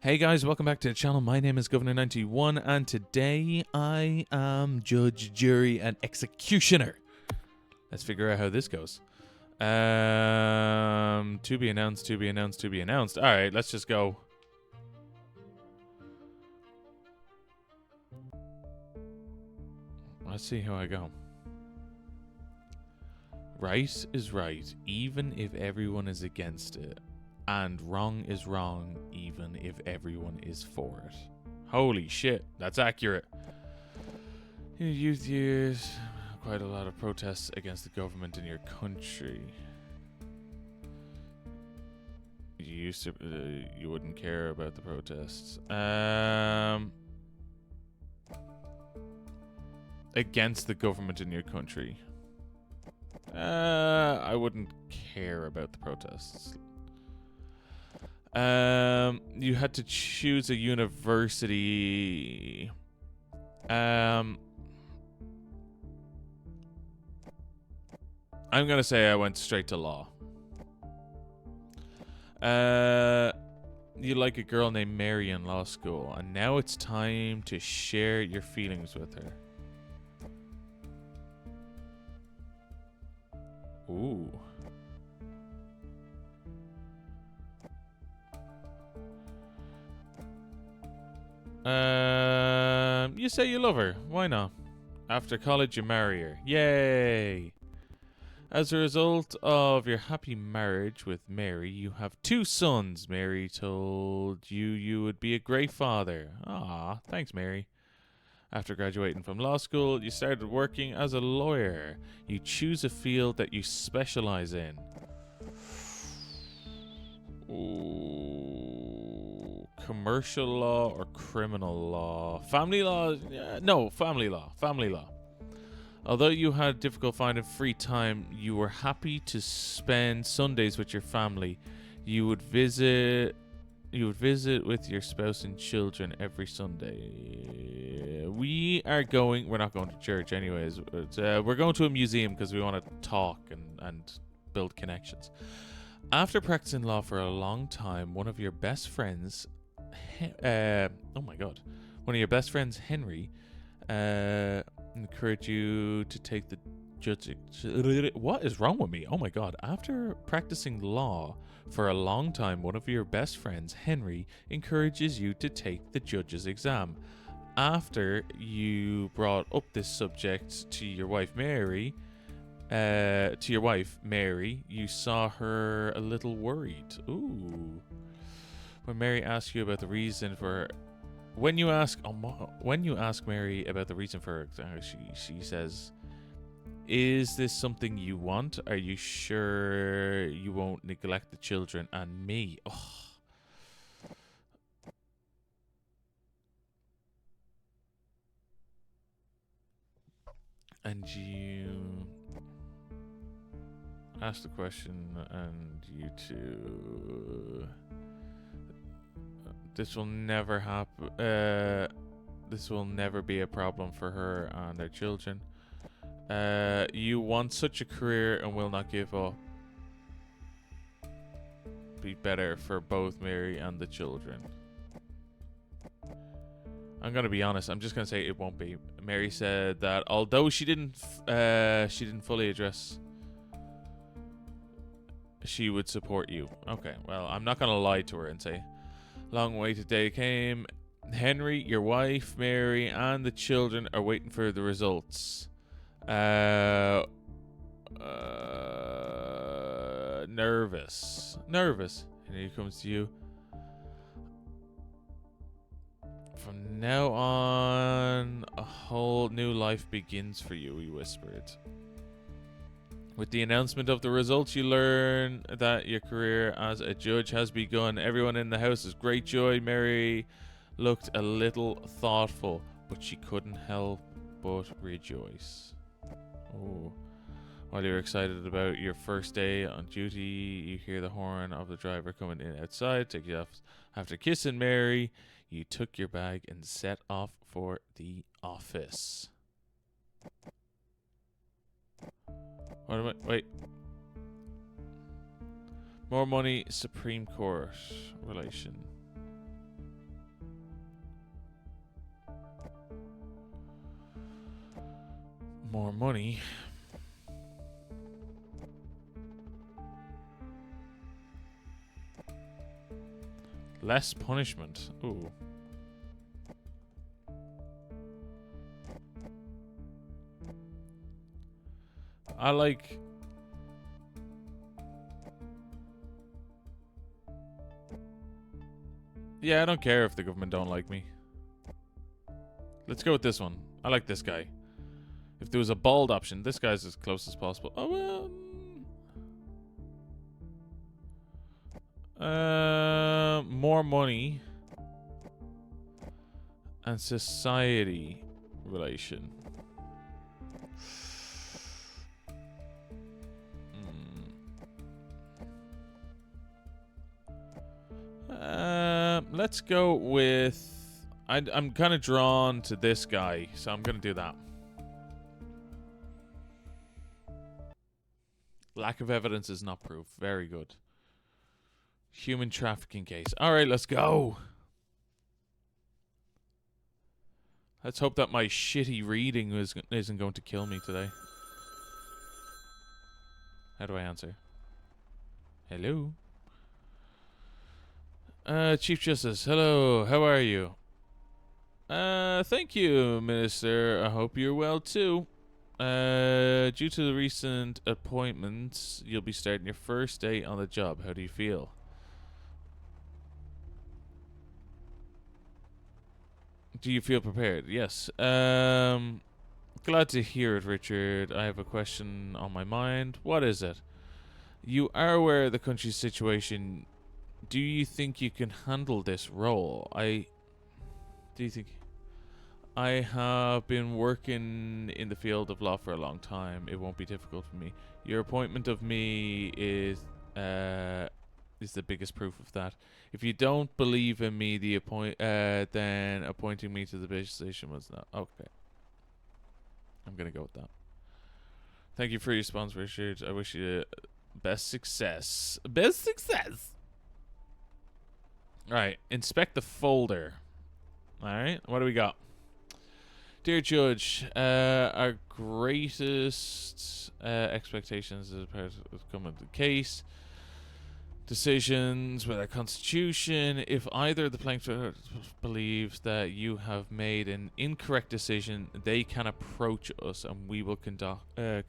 Hey guys, welcome back to the channel. My name is Governor91 and today I am judge, jury and executioner. Let's figure out how this goes. To be announced, to be announced, to be announced. Alright, let's just go. Let's see how I go. Right is right, even if everyone is against it. And wrong is wrong, even if everyone is for it. Holy shit, that's accurate. In your youth years, quite a lot of protests against the government in your country. You used to, you wouldn't care about the protests. Against the government in your country. I wouldn't care about the protests. You had to choose a university. I'm gonna say I went straight to law. You like a girl named Mary in law school, and now it's time to share your feelings with her. Ooh. You say you love her. Why not? After college, you marry her. Yay! As a result of your happy marriage with Mary, you have 2 sons. Mary told you you would be a great father. Ah, thanks, Mary. After graduating from law school, you started working as a lawyer. You choose a field that you specialize in. Ooh, commercial law or criminal law? Family law? No, family law. Family law. Although you had difficult finding free time, you were happy to spend Sundays with your family. You would visit with your spouse and children every Sunday. We're not going to church anyways, but we're going to a museum because we want to talk and build connections. After practicing law for a long time, one of your best friends, Henry, encouraged you to take the judging. What is wrong with me? Oh my god. After practicing law for a long time, one of your best friends, Henry, encourages you to take the judge's exam. After you brought up this subject to your wife, Mary, you saw her a little worried. Ooh. When Mary asked you about the reason for... When you ask Mary about the reason for it, she says, "Is this something you want? Are you sure you won't neglect the children and me?" Oh. And you ask the question, and you two... This will never happen. This will never be a problem for her and their children. You want such a career and will not give up. Be better for both Mary and the children. I'm gonna be honest. I'm just gonna say it won't be. Mary said that although she didn't fully address, she would support you. Okay, well, I'm not gonna lie to her and say, long waited day came. Henry, your wife, Mary, and the children are waiting for the results. Nervous. And he comes to you. From now on, a whole new life begins for you, he whispered. With the announcement of the results, you learn that your career as a judge has begun. Everyone in the house is great joy. Mary looked a little thoughtful, but she couldn't help but rejoice. Oh. While you're excited about your first day on duty, you hear the horn of the driver coming in outside. Take you off. After kissing Mary, you took your bag and set off for the office. Wait. More money, Supreme Court relation. More money. Less punishment. Ooh. I like... Yeah, I don't care if the government don't like me. Let's go with this one. I like this guy. If there was a bald option, this guy's as close as possible. Oh, well... more money. And society relation. Let's go with... I'm kind of drawn to this guy, so I'm going to do that. Lack of evidence is not proof. Very good. Human trafficking case. All right, let's go. Let's hope that my shitty reading isn't going to kill me today. How do I answer? Hello? Chief Justice, hello, how are you? Thank you, Minister. I hope you're well too. Due to the recent appointments, you'll be starting your first day on the job. How do you feel? Do you feel prepared? Yes. Glad to hear it, Richard. I have a question on my mind. What is it? You are aware of the country's situation. Do you think you can handle this role? Do you think... I have been working in the field of law for a long time. It won't be difficult for me. Your appointment of me is the biggest proof of that. If you don't believe in me, then appointing me to the position was not okay. I'm gonna go with that. Thank you for your response, Richard. I wish you best success. Best success. All right, inspect the folder. All right, what do we got? Dear Judge, our greatest expectations as part of coming to the case. Decisions with our constitution. If either of the plaintiffs believes that you have made an incorrect decision, they can approach us and we will conduct a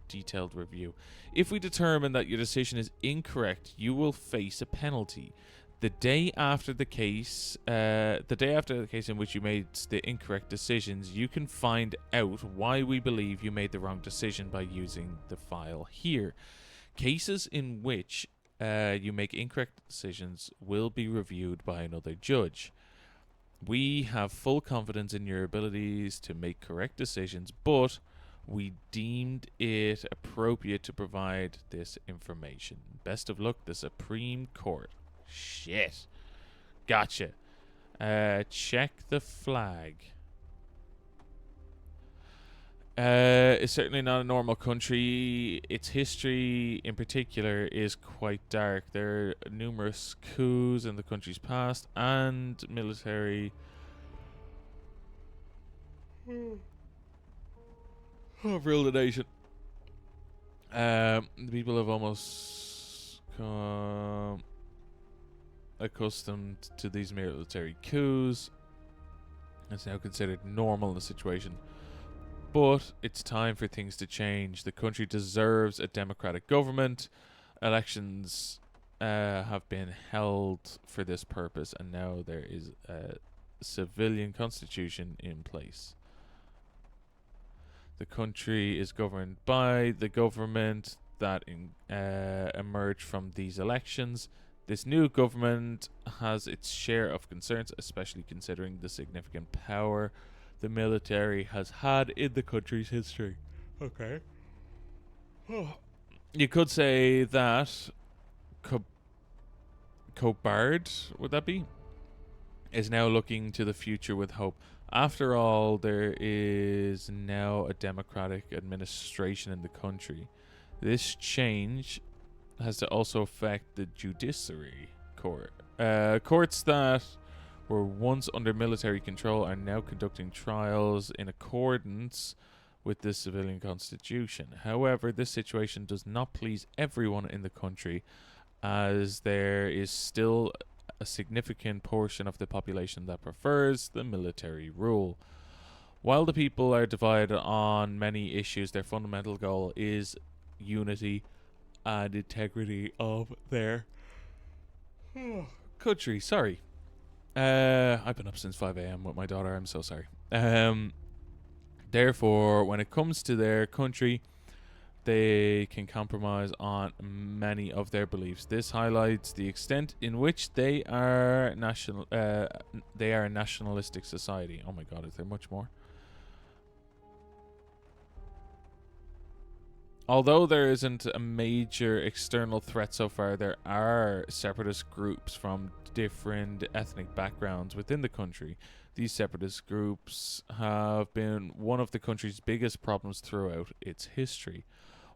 detailed review. If we determine that your decision is incorrect, you will face a penalty. The day after the case in which you made the incorrect decisions, you can find out why we believe you made the wrong decision by using the file here. Cases in which you make incorrect decisions will be reviewed by another judge. We have full confidence in your abilities to make correct decisions, but we deemed it appropriate to provide this information. Best of luck, the Supreme Court. Shit. Gotcha. Check the flag. It's certainly not a normal country. Its history, in particular, is quite dark. There are numerous coups in the country's past and military have ruled the nation. The people have almost come accustomed to these military coups. It's now considered normal in the situation. But it's time for things to change. The country deserves a democratic government. Elections have been held for this purpose, and now there is a civilian constitution in place. The country is governed by the government that emerged from these elections. This new government has its share of concerns, especially considering the significant power the military has had in the country's history. Okay. You could say that Cobard, would that be, is now looking to the future with hope. After all, there is now a democratic administration in the country. This change has to also affect the judiciary court. Courts that were once under military control are now conducting trials in accordance with the civilian constitution. However, this situation does not please everyone in the country, as there is still a significant portion of the population that prefers the military rule. While the people are divided on many issues, their fundamental goal is unity and integrity of their country. Sorry. I've been up since 5 a.m. with my daughter. I'm so sorry. Therefore, when it comes to their country, they can compromise on many of their beliefs. This highlights the extent in which they are a nationalistic society. Oh my God, is there much more? Although there isn't a major external threat so far, there are separatist groups from different ethnic backgrounds within the country. These separatist groups have been one of the country's biggest problems throughout its history.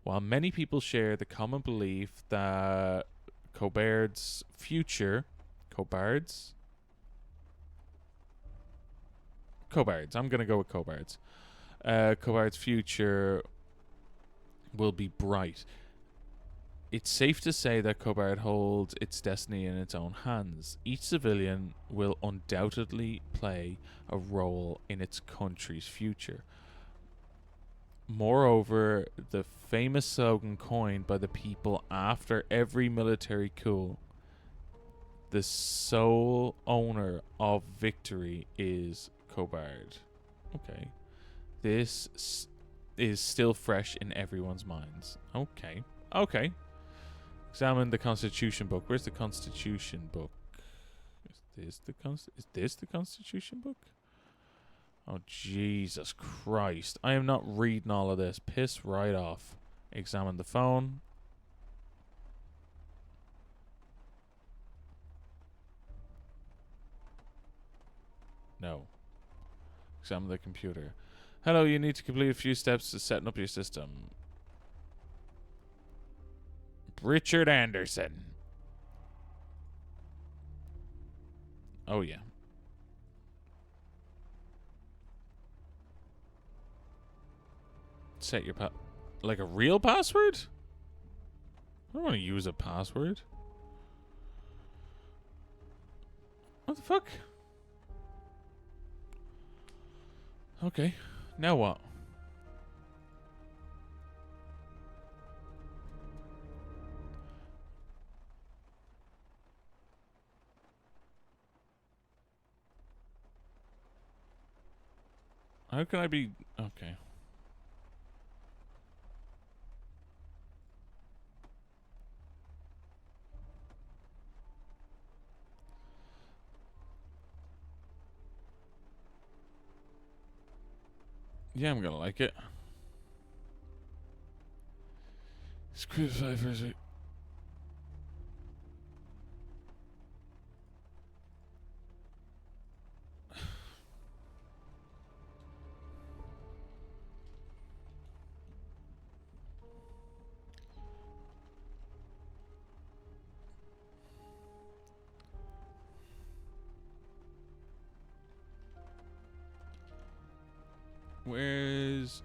While many people share the common belief that Cobards, I'm gonna go with Cobards. Cobards' future will be bright. It's safe to say that Cobard holds its destiny in its own hands. Each civilian will undoubtedly play a role in its country's future. Moreover, the famous slogan coined by the people after every military coup, the sole owner of victory is Cobard. Okay. This is still fresh in everyone's minds. Okay. Examine the Constitution book. Where's the Constitution book? Is this the Constitution book? Oh, Jesus Christ. I am not reading all of this. Piss right off. Examine the phone. No. Examine the computer. Hello, you need to complete a few steps to setting up your system. Richard Anderson. Oh, yeah. Set your like a real password? I don't want to use a password. What the fuck? Okay. Now what? How can I be... Okay. Yeah, I'm gonna like it. Screw 5 for a sec. Where's...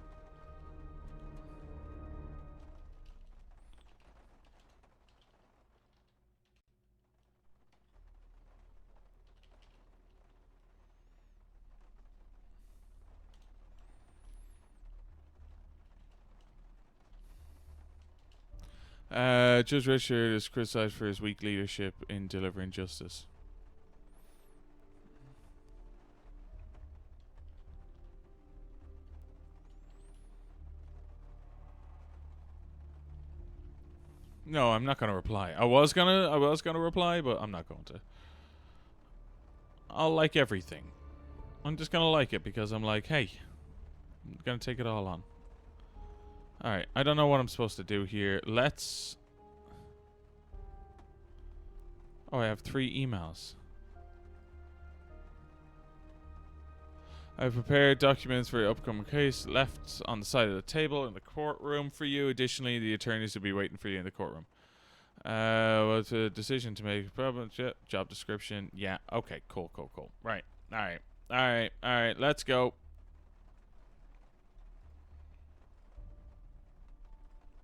Judge Richard is criticized for his weak leadership in delivering justice. No, I'm not gonna reply. I was gonna reply, but I'm not going to. I'll like everything. I'm just gonna like it because I'm like, hey, I'm gonna take it all on. Alright, I don't know what I'm supposed to do here. Let's... Oh, I have 3 emails. I've prepared documents for your upcoming case left on the side of the table in the courtroom for you. Additionally, the attorneys will be waiting for you in the courtroom. What's a decision to make? Problem, job description. Yeah, okay, cool. Right, alright, let's go.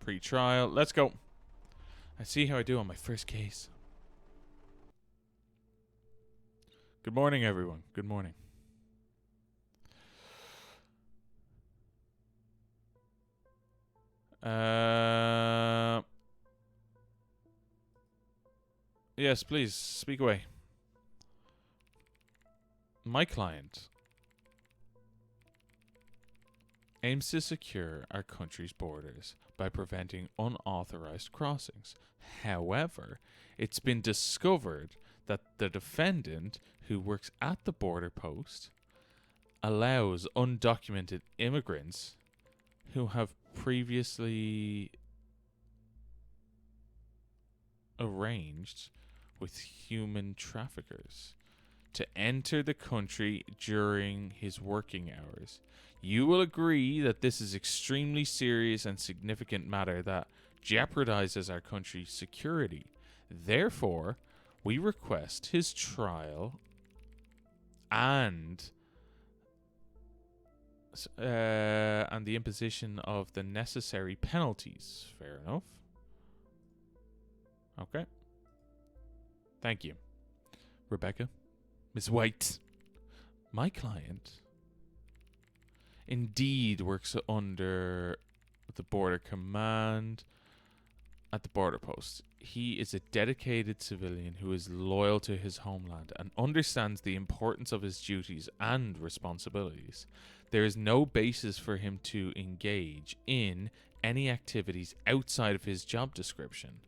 Pre-trial. Let's go. I see how I do on my first case. Good morning, everyone. Good morning. Yes, please, speak away. My client aims to secure our country's borders by preventing unauthorized crossings. However, it's been discovered that the defendant, who works at the border post, allows undocumented immigrants who have previously arranged with human traffickers to enter the country during his working hours. You will agree that this is extremely serious and significant matter that jeopardizes our country's security. Therefore, we request his trial and the imposition of the necessary penalties. Fair enough. Okay. Thank you. Rebecca. Miss White. My client indeed works under the border command at the border post. He is a dedicated civilian who is loyal to his homeland and understands the importance of his duties and responsibilities. There is no basis for him to engage in any activities outside of his job description.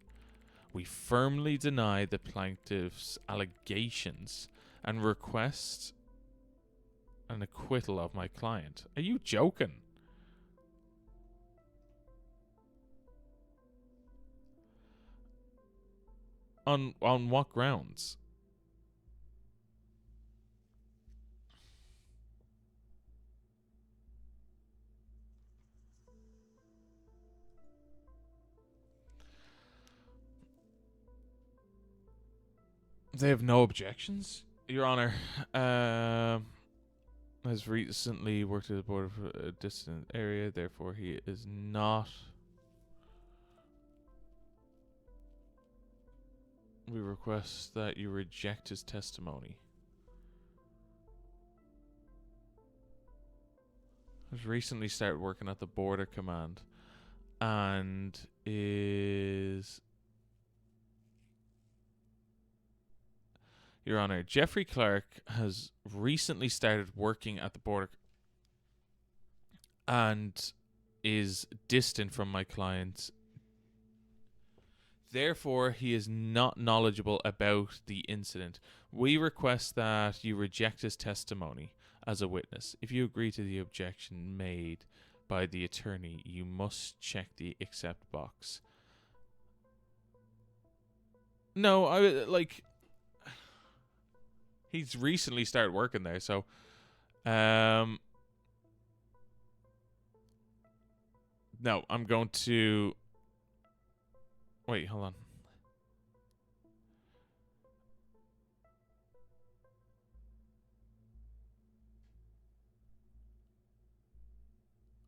We firmly deny the plaintiff's allegations and request an acquittal of my client. Are you joking? On what grounds? They have no objections, Your Honor. Has recently worked at the border for a distant area, therefore he is not. We request that you reject his testimony. Has recently started working at the border command and is. Your Honor, Jeffrey Clark has recently started working at the border and is distant from my client. Therefore, he is not knowledgeable about the incident. We request that you reject his testimony as a witness. If you agree to the objection made by the attorney, you must check the accept box. No, he's recently started working there, so no, I'm going to wait, hold on.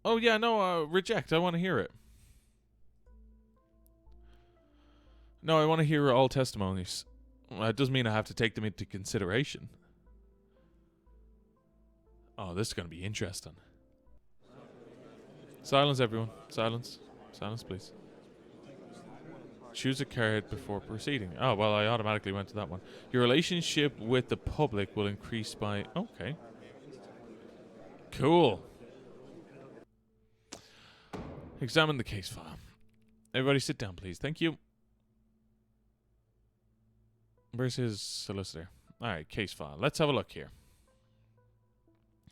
Oh yeah, no, reject. I want to hear it. No, I want to hear all testimonies. That doesn't mean I have to take them into consideration. Oh, this is going to be interesting. Silence, everyone. Silence. Silence, please. Choose a card before proceeding. Oh, well, I automatically went to that one. Your relationship with the public will increase by... Okay. Cool. Examine the case file. Everybody sit down, please. Thank you. Where's his solicitor? Alright, case file. Let's have a look here.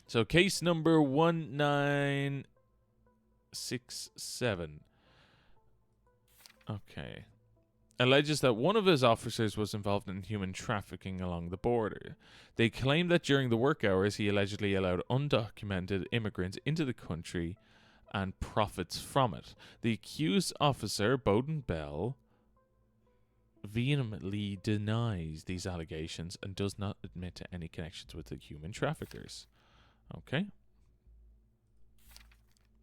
So, case number 1967. Okay. Alleges that one of his officers was involved in human trafficking along the border. They claim that during the work hours, he allegedly allowed undocumented immigrants into the country and profits from it. The accused officer, Bowden Bell, vehemently denies these allegations and does not admit to any connections with the human traffickers. Okay.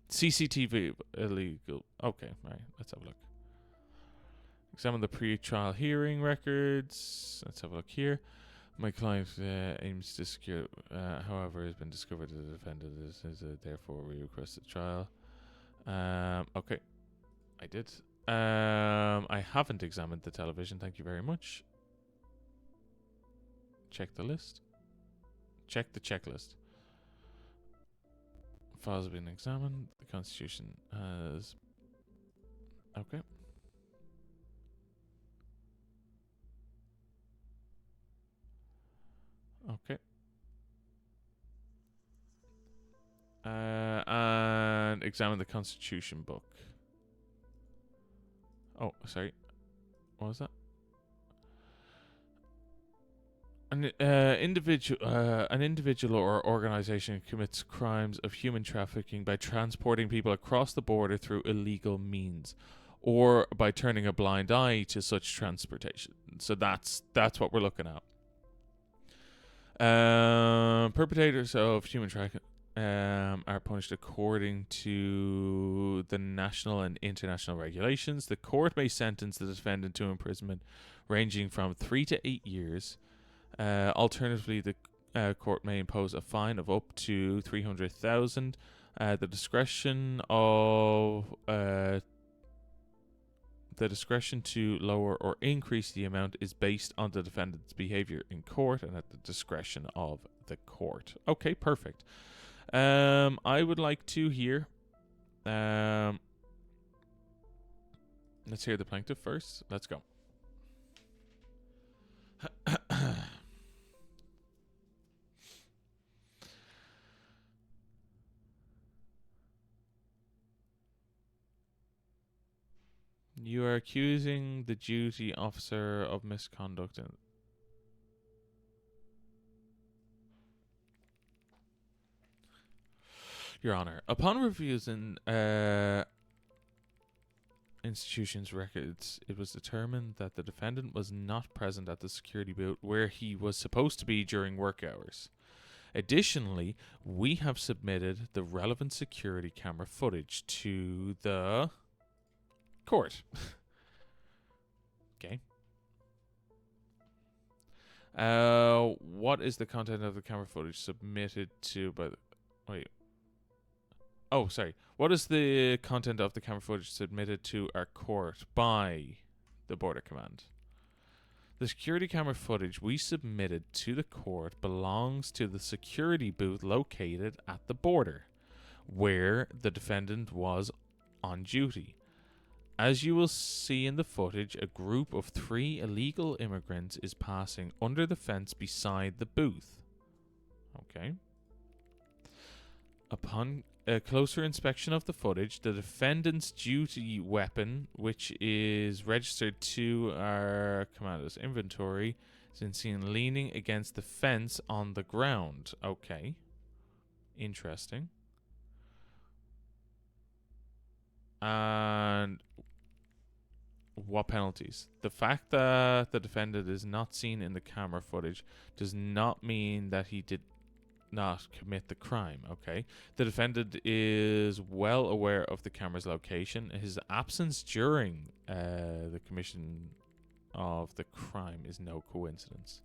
CCTV illegal. Okay, right. Let's have a look. Examine the pre-trial hearing records. Let's have a look here. My client aims to secure, however, has been discovered that the defendant is therefore we request a trial. Okay, I did. I haven't examined the television. Thank you very much. Check the list. Check the checklist. Files have been examined. The Constitution has. Okay. Okay. And examine the Constitution book. Oh, sorry. What was that? An individual or organization commits crimes of human trafficking by transporting people across the border through illegal means, or by turning a blind eye to such transportation. So that's what we're looking at. Perpetrators of human trafficking are punished according to the national and international regulations. The court may sentence the defendant to imprisonment ranging from 3 to 8 years. Alternatively, the court may impose a fine of up to 300,000. The discretion to lower or increase the amount is based on the defendant's behavior in court and at the discretion of the court. Okay, perfect. I would like to hear. Let's hear the plaintiff first. Let's go. You are accusing the duty officer of misconduct. Your Honor, upon reviews in institution's records, it was determined that the defendant was not present at the security booth where he was supposed to be during work hours. Additionally, we have submitted the relevant security camera footage to the court. Okay. What is the content of the camera footage submitted to by the... Wait. Oh, sorry. What is the content of the camera footage submitted to our court by the Border Command? The security camera footage we submitted to the court belongs to the security booth located at the border, where the defendant was on duty. As you will see in the footage, a group of 3 illegal immigrants is passing under the fence beside the booth. Okay. Upon a closer inspection of the footage, the defendant's duty weapon, which is registered to our commander's inventory, is seen leaning against the fence on the ground. Okay. Interesting. And what penalties? The fact that the defendant is not seen in the camera footage does not mean that he did not commit the crime. Okay, the defendant is well aware of the camera's location. His absence during the commission of the crime is no coincidence.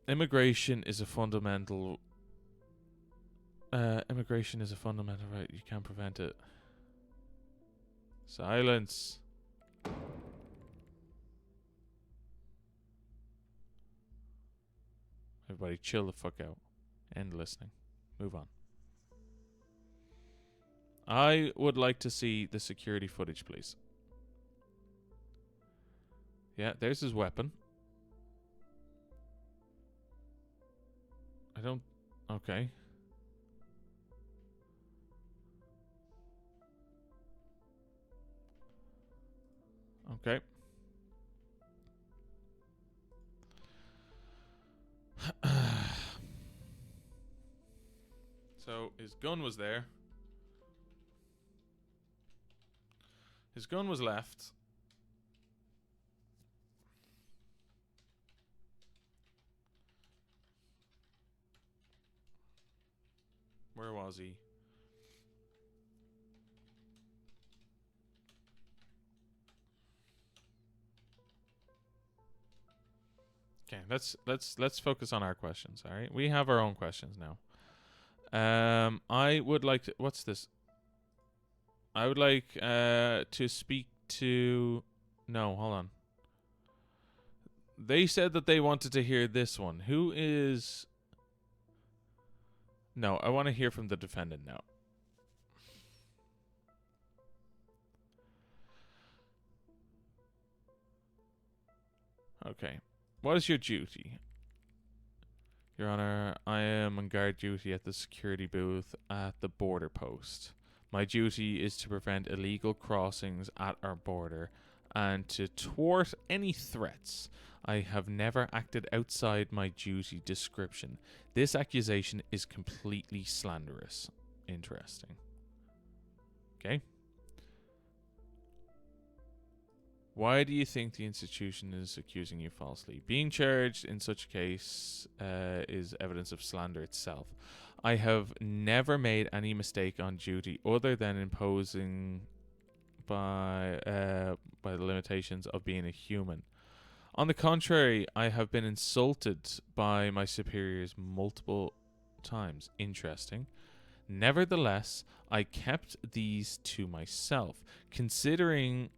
Immigration is a fundamental right. You can't prevent it. Silence. Everybody chill the fuck out. End listening. Move on. I would like to see the security footage, please. Yeah, there's his weapon. I don't... Okay. Okay. So, his gun was there. His gun was left. Where was he? Okay, let's focus on our questions. All right, we have our own questions now. I would like to. What's this? I would like to speak to. No, hold on. They said that they wanted to hear this one. Who is? No, I want to hear from the defendant now. Okay. What is your duty? Your Honor, I am on guard duty at the security booth at the border post. My duty is to prevent illegal crossings at our border and to thwart any threats. I have never acted outside my duty description. This accusation is completely slanderous. Interesting. Okay. Why do you think the institution is accusing you falsely? Being charged in such a case is evidence of slander itself. I have never made any mistake on duty other than imposing by the limitations of being a human. On the contrary, I have been insulted by my superiors multiple times. Interesting. Nevertheless, I kept these to myself, considering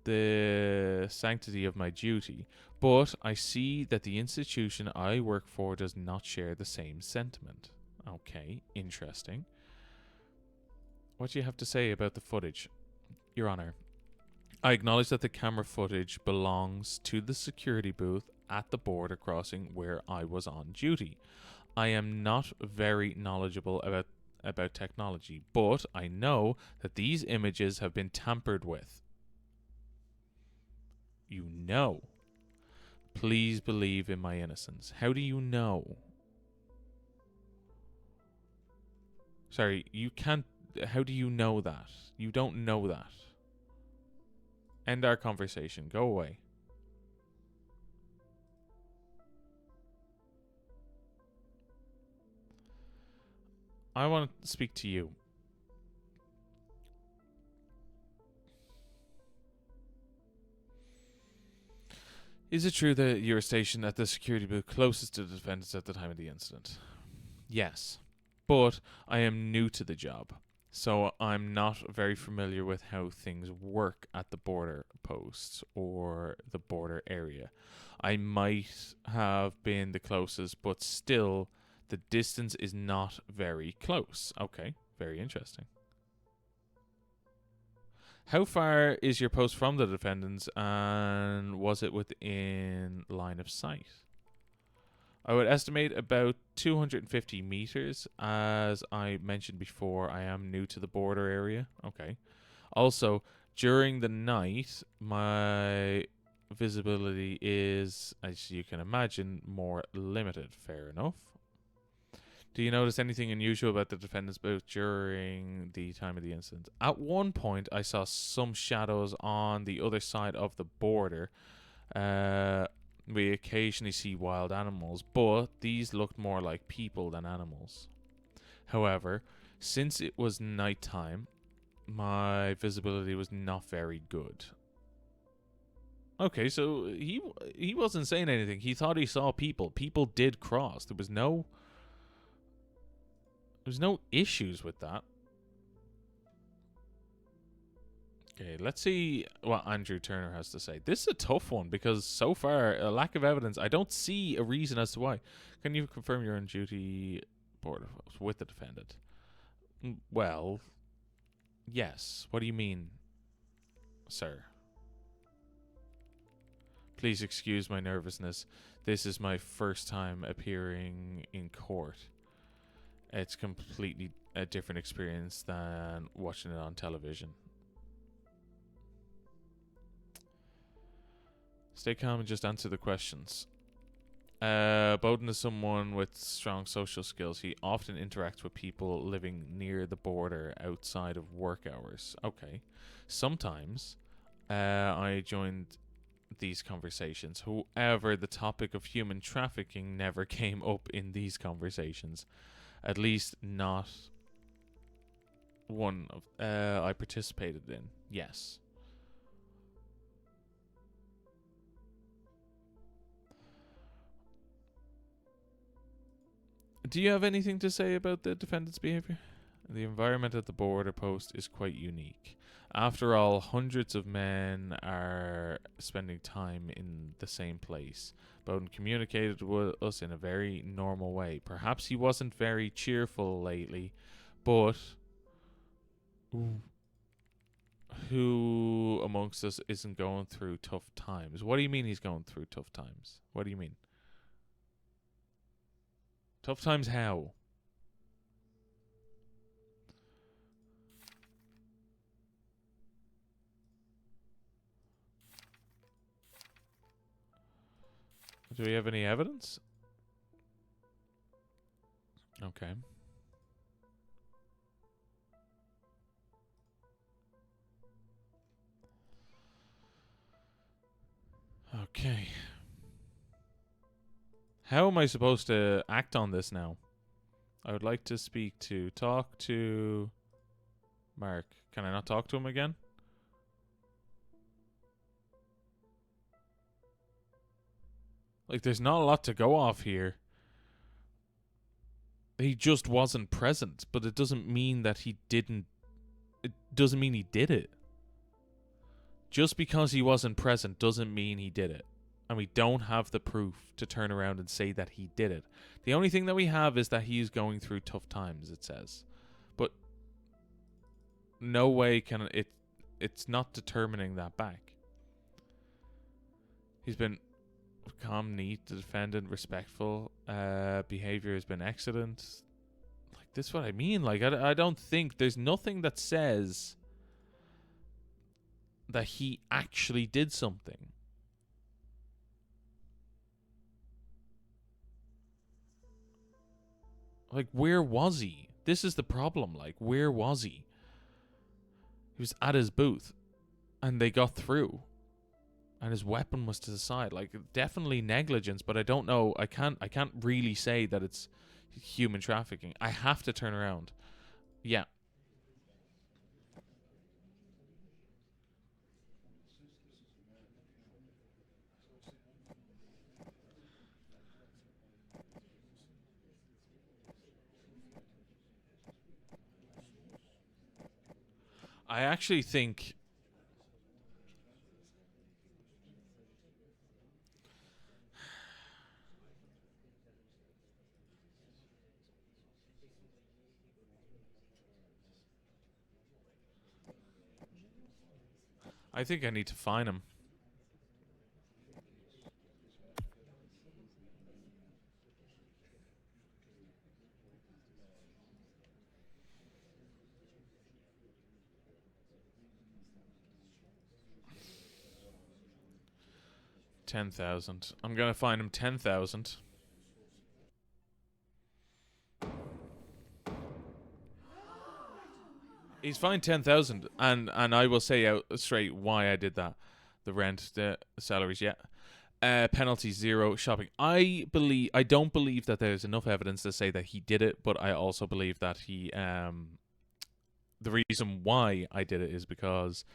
the sanctity of my duty, but I see that the institution I work for does not share the same sentiment. Okay, interesting. What do you have to say about the footage? Your Honor, I acknowledge that the camera footage belongs to the security booth at the border crossing where I was on duty. I am not very knowledgeable about technology, but I know that these images have been tampered with. You know. Please believe in my innocence. How do you know? Sorry, you can't. How do you know that? You don't know that. End our conversation. Go away. I want to speak to you. Is it true that you were stationed at the security booth closest to the defendants at the time of the incident? Yes. But I am new to the job, so I'm not very familiar with how things work at the border posts or the border area. I might have been the closest, but still, the distance is not very close. Okay, very interesting. How far is your post from the defendants, and was it within line of sight? I would estimate about 250 meters. As I mentioned before, I am new to the border area. Okay. Also, during the night, my visibility is, as you can imagine, more limited. Fair enough. Do you notice anything unusual about the defendant's booth during the time of the incident? At one point, I saw some shadows on the other side of the border. We occasionally see wild animals, but these looked more like people than animals. However, since it was nighttime, my visibility was not very good. Okay, so he wasn't saying anything. He thought he saw people. People did cross. There was no issues with that. Okay, let's see what Andrew Turner has to say. This is a tough one because so far, a lack of evidence. I don't see a reason as to why. Can you confirm you're on duty with the defendant? Well, yes. What do you mean, sir? Please excuse my nervousness. This is my first time appearing in court. It's completely a different experience than watching it on television. Stay calm and just answer the questions. Bowden is someone with strong social skills. He often interacts with people living near the border outside of work hours. Okay. Sometimes I joined these conversations. However, the topic of human trafficking never came up in these conversations. At least not one of I participated in. Yes. Do you have anything to say about the defendant's behavior? The environment at the border post is quite unique. After all, hundreds of men are spending time in the same place. Bowden communicated with us in a very normal way. Perhaps he wasn't very cheerful lately, but who amongst us isn't going through tough times? What do you mean he's going through tough times? What do you mean? Tough times how? Do we have any evidence? Okay. Okay. How am I supposed to act on this now? I would like to talk to Mark. Can I not talk to him again? Like, there's not a lot to go off here. He just wasn't present, but it doesn't mean that he didn't. It doesn't mean he did it. Just because he wasn't present doesn't mean he did it. And we don't have the proof to turn around and say that he did it. The only thing that we have is that he's going through tough times, it says. But no way can it. It's not determining that back. He's been calm, neat, the defendant, respectful. Behavior has been excellent. Like, this is what I mean. Like, I don't think there's nothing that says that he actually did something. Like, where was he? This is the problem. Like, where was he? He was at his booth, and they got through, and his weapon was to the side. Like, definitely negligence, but I don't know. I can't really say that it's human trafficking. I have to turn around. Yeah. I actually think I need to fine him. $10,000. I'm gonna fine him 10,000. He's fined 10,000, and I will say out straight why I did that. The rent, the salaries, yeah. Penalty 0. Shopping. I don't believe that there's enough evidence to say that he did it, but I also believe that he the reason why I did it is because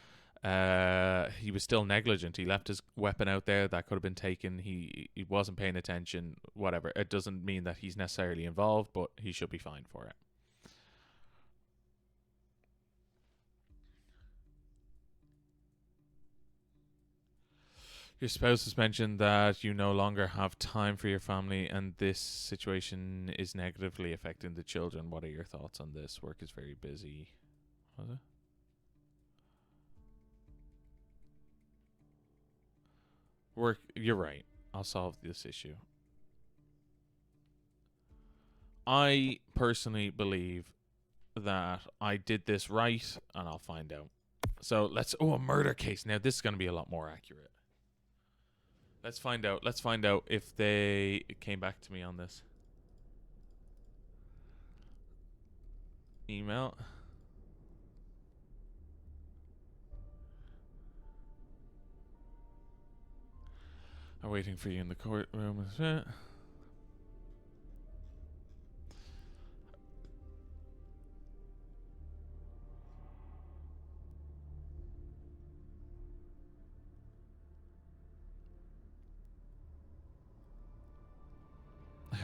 he was still negligent. He left his weapon out there that could have been taken. He wasn't paying attention. Whatever. It doesn't mean that he's necessarily involved, but he should be fined for it. Your spouse has mentioned that you no longer have time for your family, and this situation is negatively affecting the children. What are your thoughts on this? Work is very busy. Was it? Work. You're right. I'll solve this issue. I personally believe that I did this right, and I'll find out. So let's. Oh, a murder case. Now this is going to be a lot more accurate. Let's find out. Let's find out if they came back to me on this. Email. I'm waiting for you in the courtroom.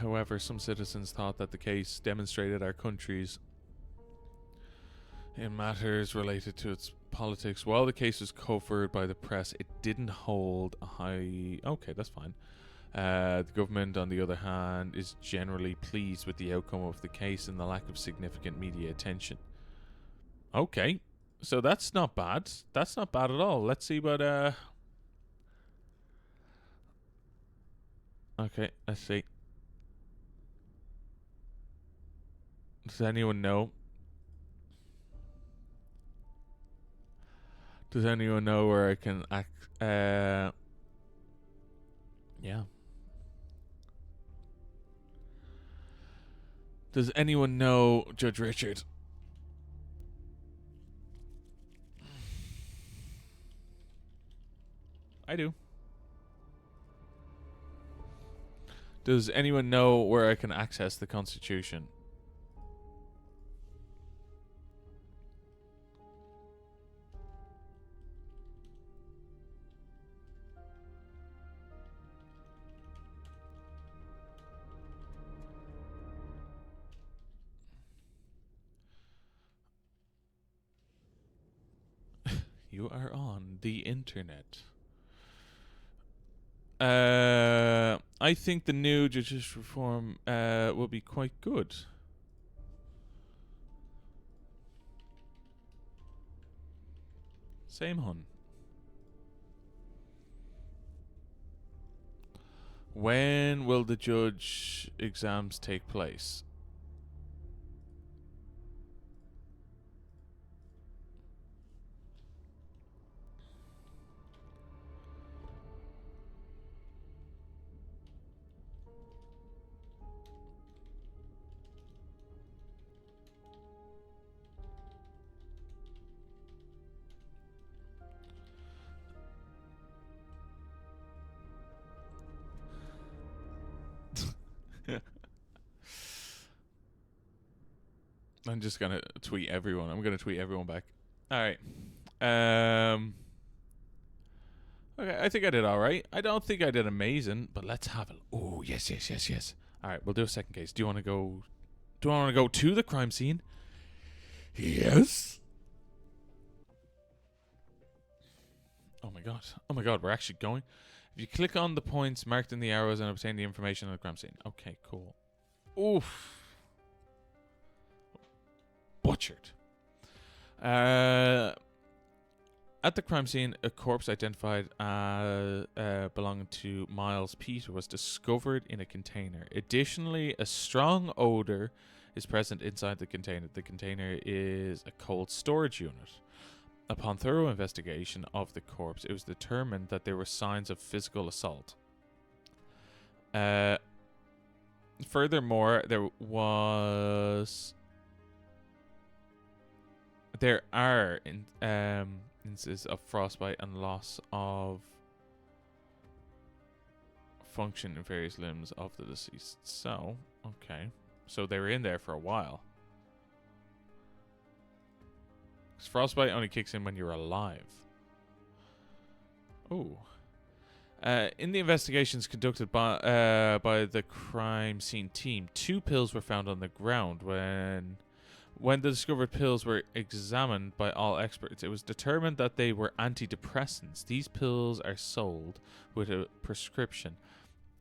However, some citizens thought that the case demonstrated our country's in matters related to its politics. While the case was covered by the press, it didn't hold a high. Okay, that's fine. The government, on the other hand, is generally pleased with the outcome of the case and the lack of significant media attention. Okay, so that's not bad. That's not bad at all. Let's see what. Okay, let's see. Does anyone know? Does anyone know where I can yeah. Does anyone know Judge Richard? I do. Does anyone know where I can access the Constitution? You are on the internet. I think the new judicial reform will be quite good. Same hun. When will the judge exams take place? I'm just gonna tweet everyone. I'm gonna tweet everyone back. All right. Okay, I think I did all right. I don't think I did amazing, but let's have a. Oh yes, yes, yes, yes. All right, we'll do a second case. Do you want to go? Do I want to go to the crime scene? Yes. Oh my god. Oh my god. We're actually going. If you click on the points marked in the arrows and obtain the information on the crime scene. Okay, cool. Oof. Butchered. At the crime scene, a corpse identified belonging to Miles Peter was discovered in a container. Additionally, a strong odor is present inside the container. The container is a cold storage unit. Upon thorough investigation of the corpse, it was determined that there were signs of physical assault. Furthermore, there are instances of frostbite and loss of function in various limbs of the deceased. So, okay. So they were in there for a while. Because frostbite only kicks in when you're alive. Oh. In the investigations conducted by the crime scene team, 2 pills were found on the ground. When the discovered pills were examined by all experts, it was determined that they were antidepressants. These pills are sold with a prescription,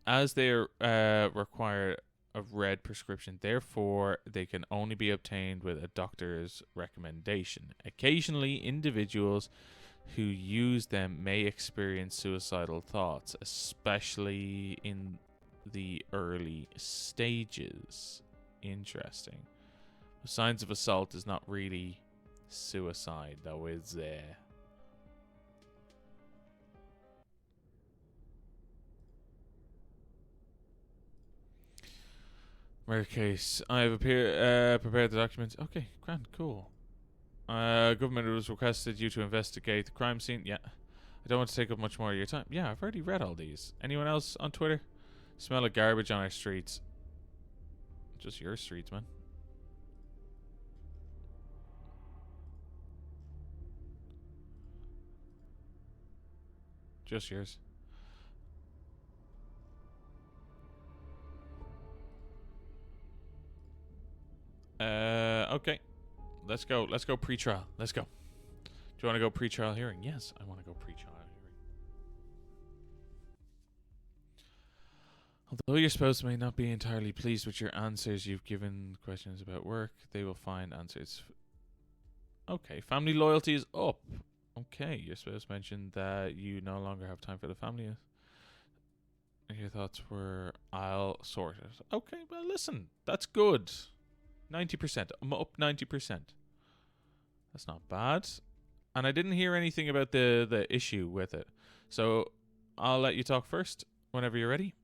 as they require a red prescription. Therefore, they can only be obtained with a doctor's recommendation. Occasionally, individuals who use them may experience suicidal thoughts, especially in the early stages. Interesting. Signs of assault is not really suicide, though, is there? Murder case. I have prepared the documents. Okay, grand, cool. Government was requested you to investigate the crime scene. Yeah. I don't want to take up much more of your time. Yeah, I've already read all these. Anyone else on Twitter? Smell of garbage on our streets. Just your streets, man. Just yours. Okay. Let's go. Let's go pre-trial. Let's go. Do you want to go pre-trial hearing? Yes, I want to go pre-trial hearing. Although your spouse may not be entirely pleased with your answers you've given questions about work, they will find answers. Okay, family loyalty is up. Okay, your spouse mentioned that you no longer have time for the family. Your thoughts were, I'll sort it. Okay, well, listen, that's good. 90%. I'm up 90%. That's not bad. And I didn't hear anything about the issue with it. So I'll let you talk first whenever you're ready.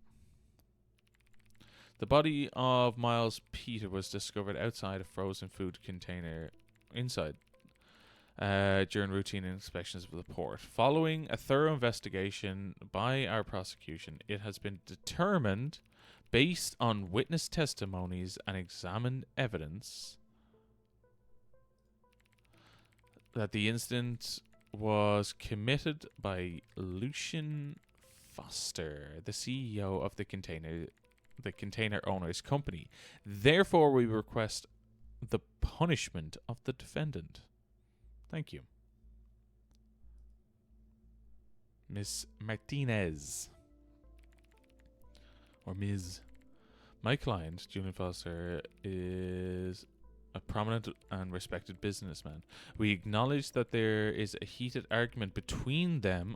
The body of Miles Peter was discovered outside a frozen food container inside during routine inspections of the port. Following a thorough investigation by our prosecution, it has been determined, based on witness testimonies and examined evidence, that the incident was committed by Lucian Foster, the CEO of the container owner's company. Therefore, we request the punishment of the defendant. Thank you. Miss Martinez. Or Ms. My client, Julian Foster, is a prominent and respected businessman. We acknowledge that there is a heated argument between them,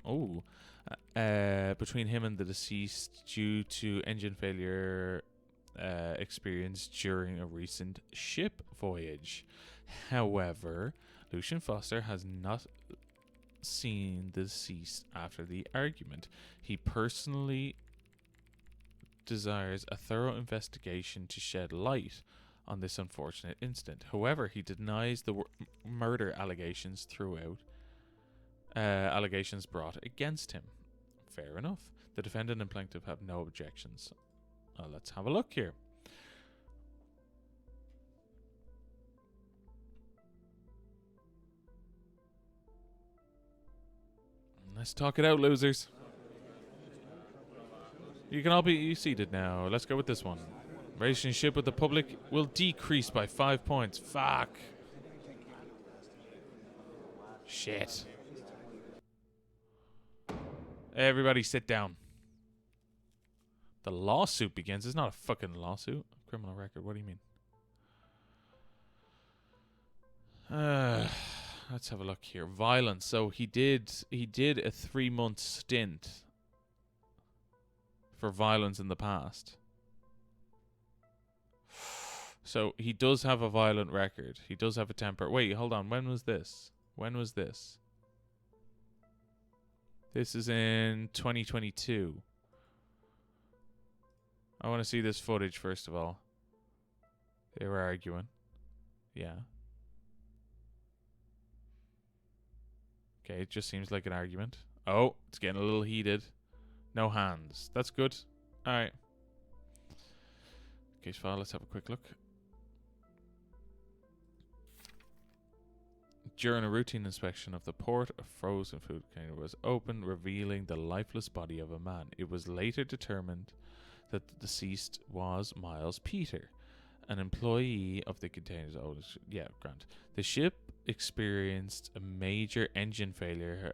between him and the deceased due to engine failure experienced during a recent ship voyage. However, Lucian Foster has not seen the deceased after the argument. He personally desires a thorough investigation to shed light on this unfortunate incident. However, he denies the murder allegations allegations brought against him. Fair enough. The defendant and plaintiff have no objections. Let's have a look here. Let's talk it out, losers. You can all be seated now. Let's go with this one. Relationship with the public will decrease by 5 points. Fuck. Shit. Everybody sit down. The lawsuit begins. It's not a fucking lawsuit. Criminal record. What do you mean? Let's have a look here. Violence. So he did a 3-month stint for violence in the past. So he does have a violent record. He does have a temper. Wait, hold on. When was this? This is in 2022. I want to see this footage first of all. They were arguing. Yeah. Okay, it just seems like an argument. Oh, it's getting a little heated. No hands. That's good. Alright. Case file, let's have a quick look. During a routine inspection of the port, a frozen food container was opened, revealing the lifeless body of a man. It was later determined that the deceased was Miles Peter, an employee of the container's owners. Yeah, grant. The ship experienced a major engine failure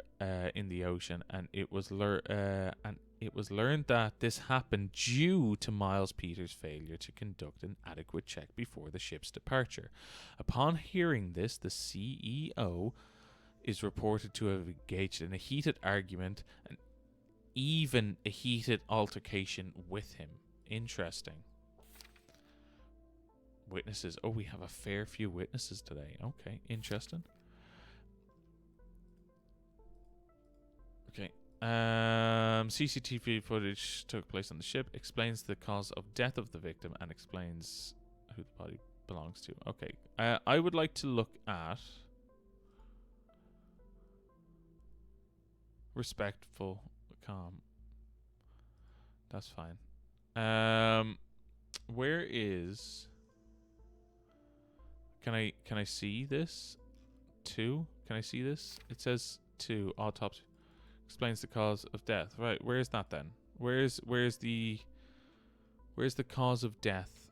in the ocean, and it was learned that this happened due to Miles Peter's failure to conduct an adequate check before the ship's departure. Upon hearing this, the CEO is reported to have engaged in a heated argument and even a heated altercation with him. Interesting. Witnesses. Oh, we have a fair few witnesses today. Okay, interesting. Okay. CCTV footage took place on the ship, explains the cause of death of the victim, and explains who the body belongs to. Okay. I would like to look at respectful, calm. That's fine. Where is... Can I see this? 2? Can I see this? It says 2. Autopsy explains the cause of death. Right, where is that then? Where's the cause of death?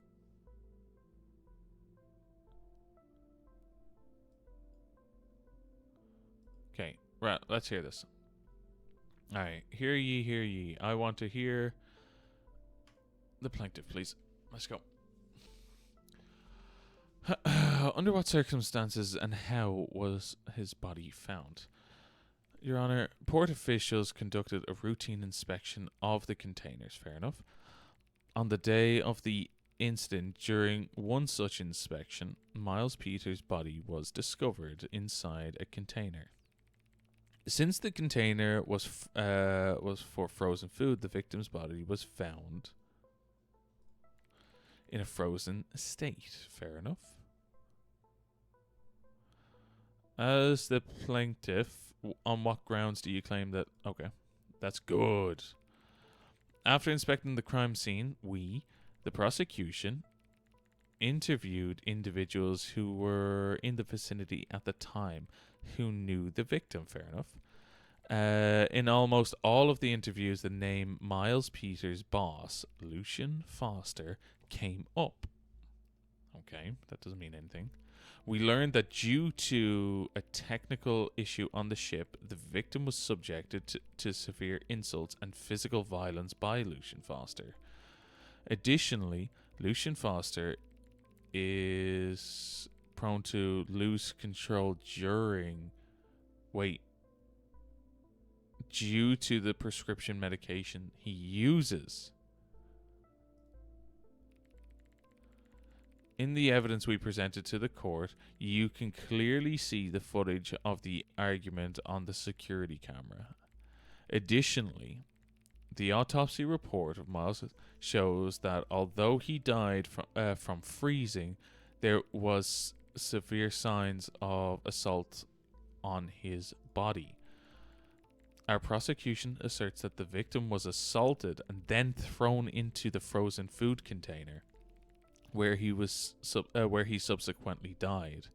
Right, let's hear this. Alright, hear ye, hear ye. I want to hear the plaintiff, please. Let's go. Under what circumstances and how was his body found? Your Honor, port officials conducted a routine inspection of the containers. Fair enough. On the day of the incident, during one such inspection, Miles Peters' body was discovered inside a container. Since the container was for frozen food, the victim's body was found in a frozen state. Fair enough. As the plaintiff, on what grounds do you claim that... Okay, that's good. After inspecting the crime scene, we, the prosecution, interviewed individuals who were in the vicinity at the time who knew the victim. Fair enough. In almost all of the interviews, the name Miles Peters' boss, Lucian Foster, came up. Okay, that doesn't mean anything. We learned that due to a technical issue on the ship, the victim was subjected to severe insults and physical violence by Lucian Foster. Additionally, Lucian Foster is prone to lose control due to the prescription medication he uses. In the evidence we presented to the court, you can clearly see the footage of the argument on the security camera. Additionally, the autopsy report of Miles shows that although he died from freezing, there was severe signs of assault on his body. Our prosecution asserts that the victim was assaulted and then thrown into the frozen food container, where he subsequently died.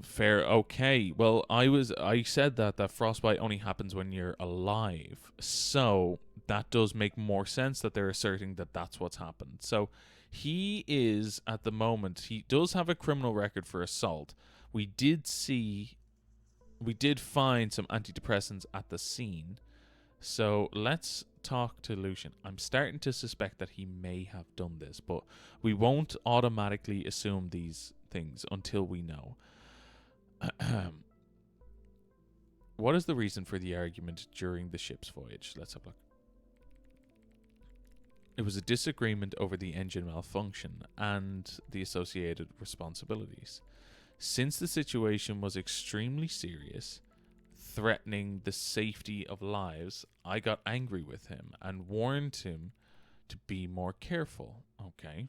Fair, okay. Well, I said that frostbite only happens when you're alive, so that does make more sense that they're asserting that that's what's happened. So he is, at the moment, he does have a criminal record for assault. We did find some antidepressants at the scene. So let's talk to Lucian. I'm starting to suspect that he may have done this, but we won't automatically assume these things until we know. What is the reason for the argument during the ship's voyage? Let's have a look. It was a disagreement over the engine malfunction and the associated responsibilities. Since the situation was extremely serious, threatening the safety of lives, I got angry with him and warned him to be more careful. Okay.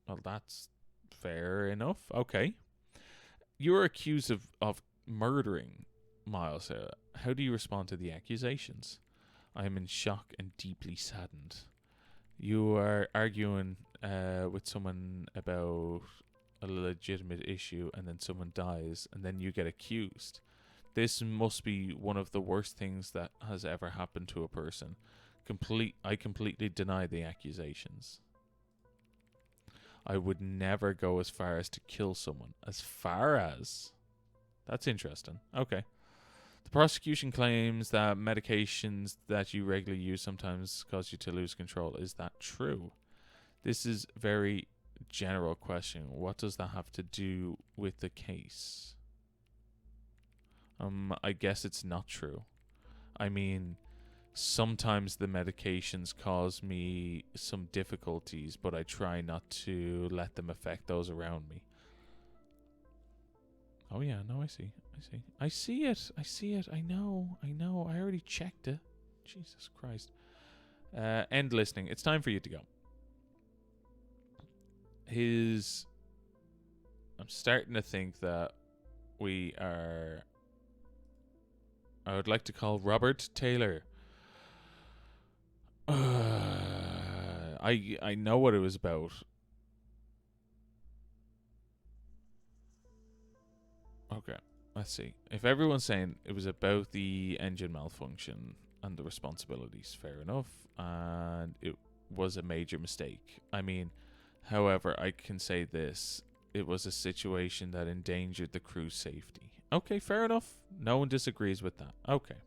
Well, that's fair enough. Okay. You're accused of murdering Miles. How do you respond to the accusations? I am in shock and deeply saddened. You are arguing with someone about a legitimate issue, and then someone dies, and then you get accused. This must be one of the worst things that has ever happened to a person. I completely deny the accusations. I would never go as far as to kill someone. As far as? That's interesting. Okay. The prosecution claims that medications that you regularly use sometimes cause you to lose control. Is that true? This is very general question. What does that have to do with the case? I guess it's not true. I mean, sometimes the medications cause me some difficulties, but I try not to let them affect those around me. Oh yeah, no, I see. I see it. I know. I already checked it. Jesus Christ. End listening. It's time for you to go. I'm starting to think that I would like to call Robert Taylor. I know what it was about. Okay, let's see. If everyone's saying it was about the engine malfunction and the responsibilities, fair enough, and it was a major mistake. I mean, however, I can say this. it was a situation that endangered the crew's safety. Okay, fair enough. No one disagrees with that. Okay.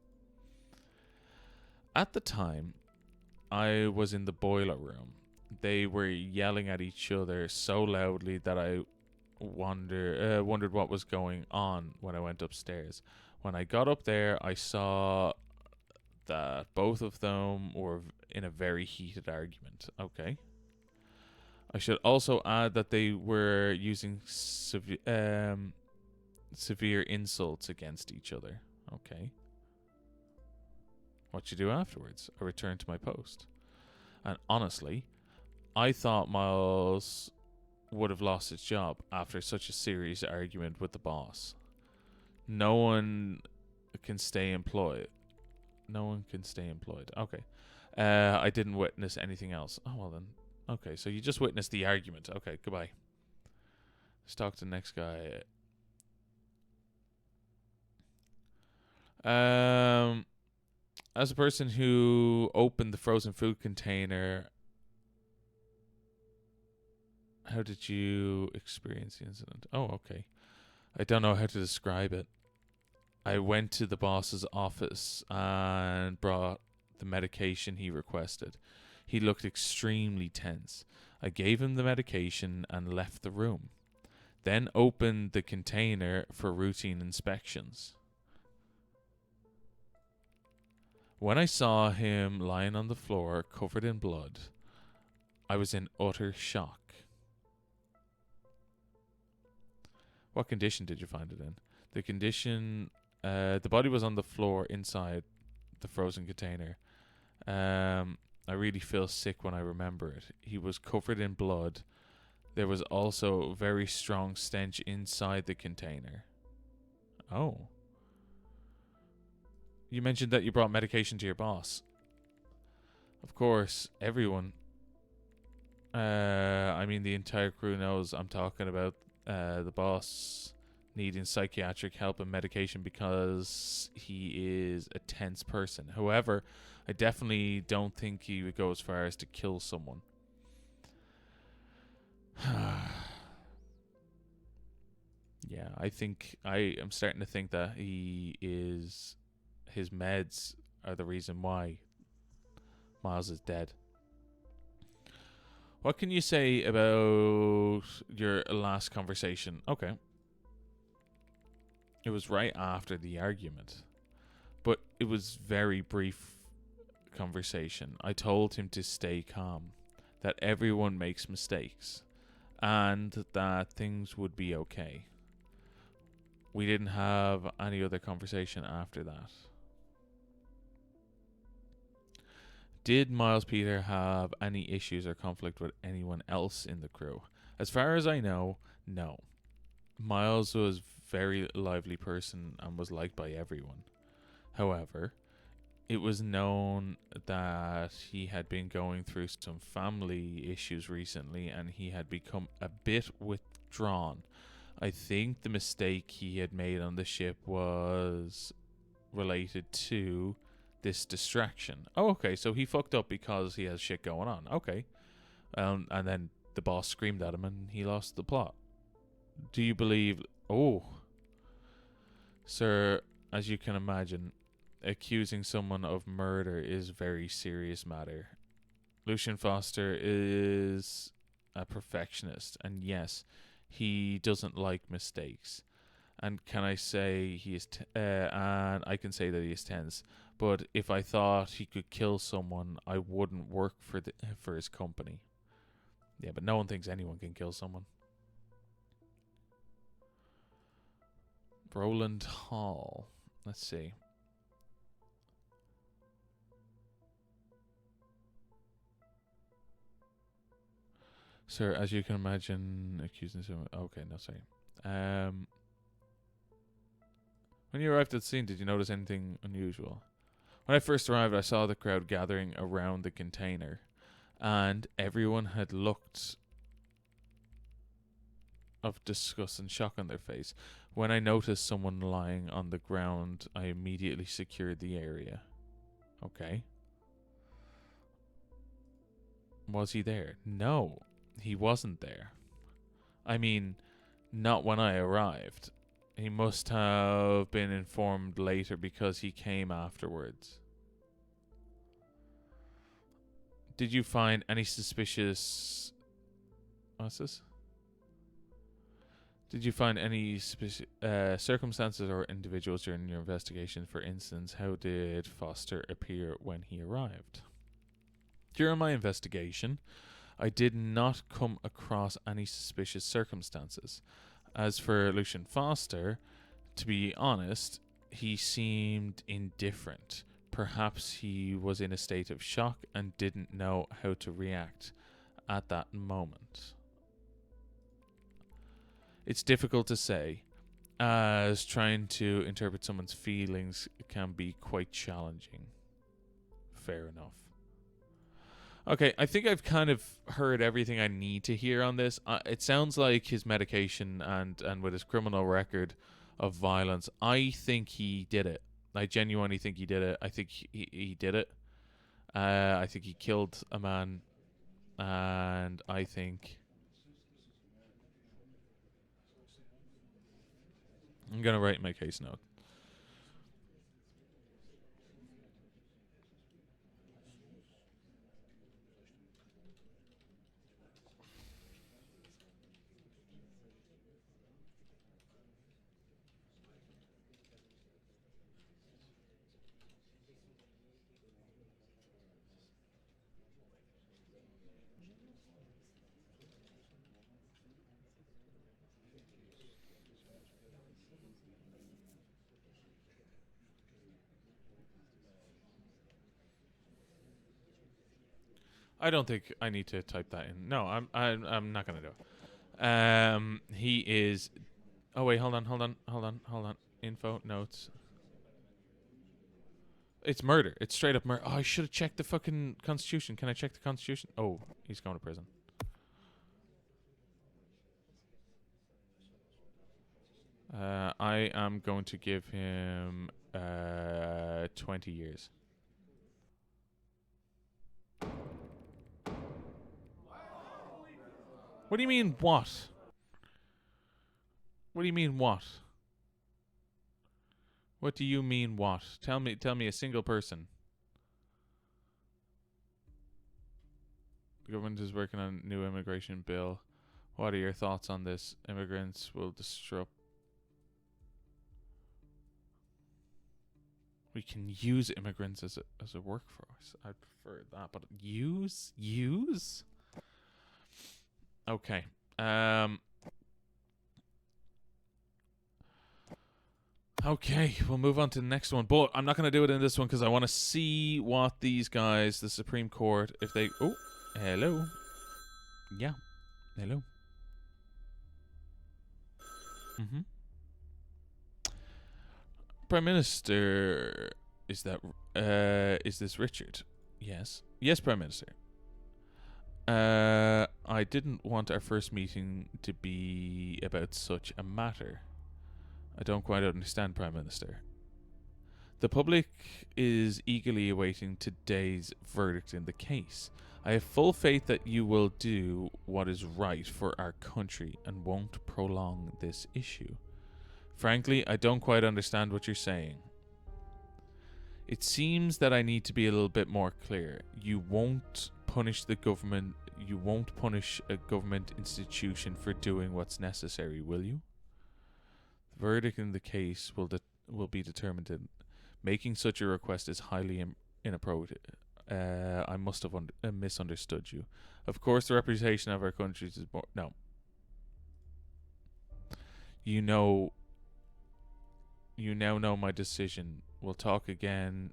At the time, I was in the boiler room. They were yelling at each other so loudly that I wondered what was going on when I went upstairs. When I got up there, I saw that both of them were in a very heated argument. Okay. I should also add that they were using severe insults against each other. Okay. What you do afterwards? I returned to my post. And honestly, I thought Miles would have lost his job after such a serious argument with the boss. No one can stay employed. No one can stay employed. Okay. I didn't witness anything else. Oh, well then. Okay, so you just witnessed the argument. Okay, goodbye. Let's talk to the next guy. As a person who opened the frozen food container, how did you experience the incident? Oh, okay. I don't know how to describe it. I went to the boss's office and brought the medication he requested. He looked extremely tense. I gave him the medication and left the room. Then opened the container for routine inspections. When I saw him lying on the floor covered in blood, I was in utter shock. What condition did you find it in? The condition, the body was on the floor inside the frozen container. I really feel sick when I remember it. He was covered in blood. There was also very strong stench inside the container. Oh. You mentioned that you brought medication to your boss. Of course, everyone, I mean the entire crew knows I'm talking about the boss needing psychiatric help and medication because he is a tense person. However, I definitely don't think he would go as far as to kill someone. Yeah, I am starting to think that his meds are the reason why Miles is dead. What can you say about your last conversation? Okay. It was right after the argument, but it was very brief conversation. I told him to stay calm, that everyone makes mistakes, and that things would be okay. We didn't have any other conversation after that. Did Miles Peter have any issues or conflict with anyone else in the crew? As far as I know, no. Miles was a very lively person and was liked by everyone. However, it was known that he had been going through some family issues recently and he had become a bit withdrawn. I think the mistake he had made on the ship was related to this distraction. Oh, okay, so he fucked up because he has shit going on. Okay. And then the boss screamed at him and he lost the plot. Do you believe... Oh. Sir, as you can imagine, accusing someone of murder is a very serious matter. Lucian Foster is a perfectionist, and yes, he doesn't like mistakes. And can I say he is... and I can say that he is tense. But if I thought he could kill someone, I wouldn't work for his company. Yeah, but no one thinks anyone can kill someone. Roland Hall. Let's see. Sir, as you can imagine, accusing someone... Okay, no, sorry. When you arrived at the scene, did you notice anything unusual? When I first arrived, I saw the crowd gathering around the container, and everyone had looked of disgust and shock on their face. When I noticed someone lying on the ground, I immediately secured the area. Okay. Was he there? No, he wasn't there. I mean, Not when I arrived. He must have been informed later because he came afterwards. Did you find any suspicious... What's this? Did you find any circumstances or individuals during your investigation? For instance, how did Foster appear when he arrived? During my investigation, I did not come across any suspicious circumstances. As for Lucian Foster, to be honest, he seemed indifferent. Perhaps he was in a state of shock and didn't know how to react at that moment. It's difficult to say, as trying to interpret someone's feelings can be quite challenging. Fair enough. Okay, I think I've kind of heard everything I need to hear on this. It sounds like his medication and with his criminal record of violence, I think he did it. I genuinely think he did it. I think he did it. I think he killed a man, and I think... I'm going to write my case note. I don't think I need to type that in. No, I'm not gonna do it. He is. Oh wait, hold on. Info notes. It's murder. It's straight up murder. Oh, I should have checked the fucking Constitution. Can I check the Constitution? Oh, he's going to prison. I am going to give him 20 years. What do you mean, what? What do you mean, what? What do you mean, what? Tell me a single person. The government is working on a new immigration bill. What are your thoughts on this? Immigrants will disrupt. We can use immigrants as a workforce. I prefer that, but use? Okay. Okay, we'll move on to the next one. But I'm not going to do it in this one because I want to see what these guys, the Supreme Court, if they... Oh, hello. Yeah, hello. Mm-hmm. Prime Minister... Is this Richard? Yes. Yes, Prime Minister. I didn't want our first meeting to be about such a matter. I don't quite understand, Prime Minister. The public is eagerly awaiting today's verdict in the case. I have full faith that you will do what is right for our country and won't prolong this issue. Frankly, I don't quite understand what you're saying. It seems that I need to be a little bit more clear. You won't punish the government. You won't punish a government institution for doing what's necessary, will you? The verdict in the case will be determined. Making such a request is highly inappropriate. I must have misunderstood you. Of course, the reputation of our country is more... No. You now know my decision. We'll talk again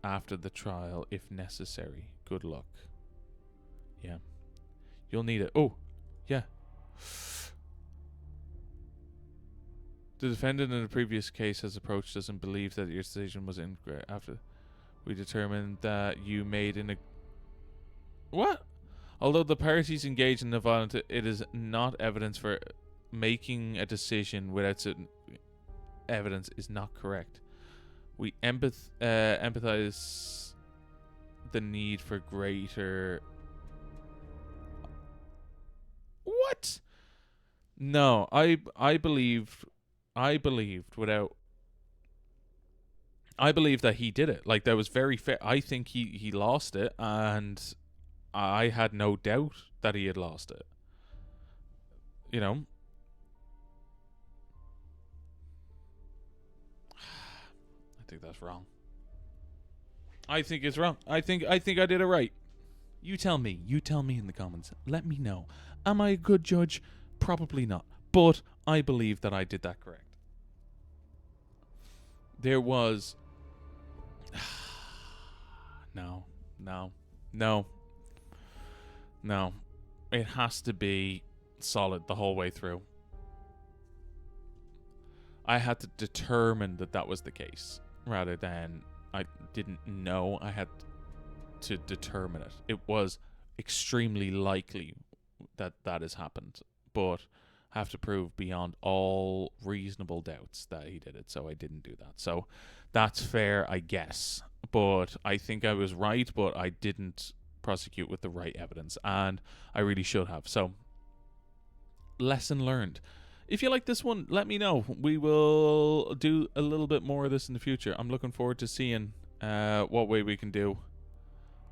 after the trial if necessary. Good luck. Yeah. You'll need it. Oh, yeah. The defendant in the previous case has approached us and believes that your decision was incorrect. After we determined that you made an... What? Although the parties engaged in the violence, it is not evidence for making a decision without certain evidence is not correct. We empathize the need for greater... What? No, I believed without. I believe that he did it. Like, that was very fair. I think he lost it, and I had no doubt that he had lost it. You know, I think that's wrong. I think it's wrong. I think I did it right. You tell me. You tell me in the comments. Let me know. Am I a good judge? Probably not. But I believe that I did that correct. There was no, no, no, no. It has to be solid the whole way through. I had to determine that that was the case rather than I didn't know. I had to determine it. It was extremely likely that that has happened, but have to prove beyond all reasonable doubts that he did it. So I didn't do that. So that's fair, I guess. But I think I was right, but I didn't prosecute with the right evidence, and I really should have. So, lesson learned. If you like this one, let me know. We will do a little bit more of this in the future. I'm looking forward to seeing what way we can do,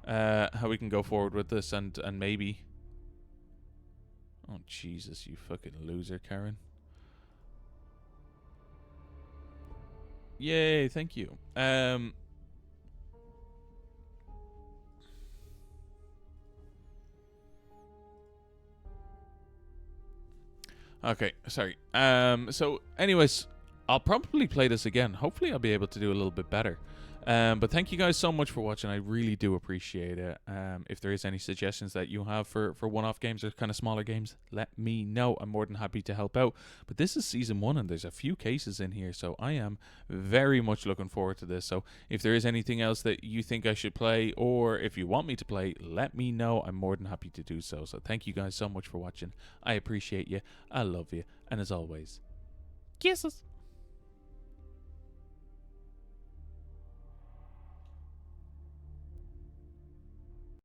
how we can go forward with this, and maybe. Oh Jesus, you fucking loser, Karen! Yay, thank you. Okay, sorry. So, anyways, I'll probably play this again. Hopefully, I'll be able to do a little bit better. But thank you guys so much for watching. I really do appreciate it. If there is any suggestions that you have for one-off games or kind of smaller games, let me know. I'm more than happy to help out. But this is season 1, and there's a few cases in here, so I am very much looking forward to this. So if there is anything else that you think I should play, or if you want me to play, let me know. I'm more than happy to do so. So thank you guys so much for watching. I appreciate you. I love you. And as always, kisses.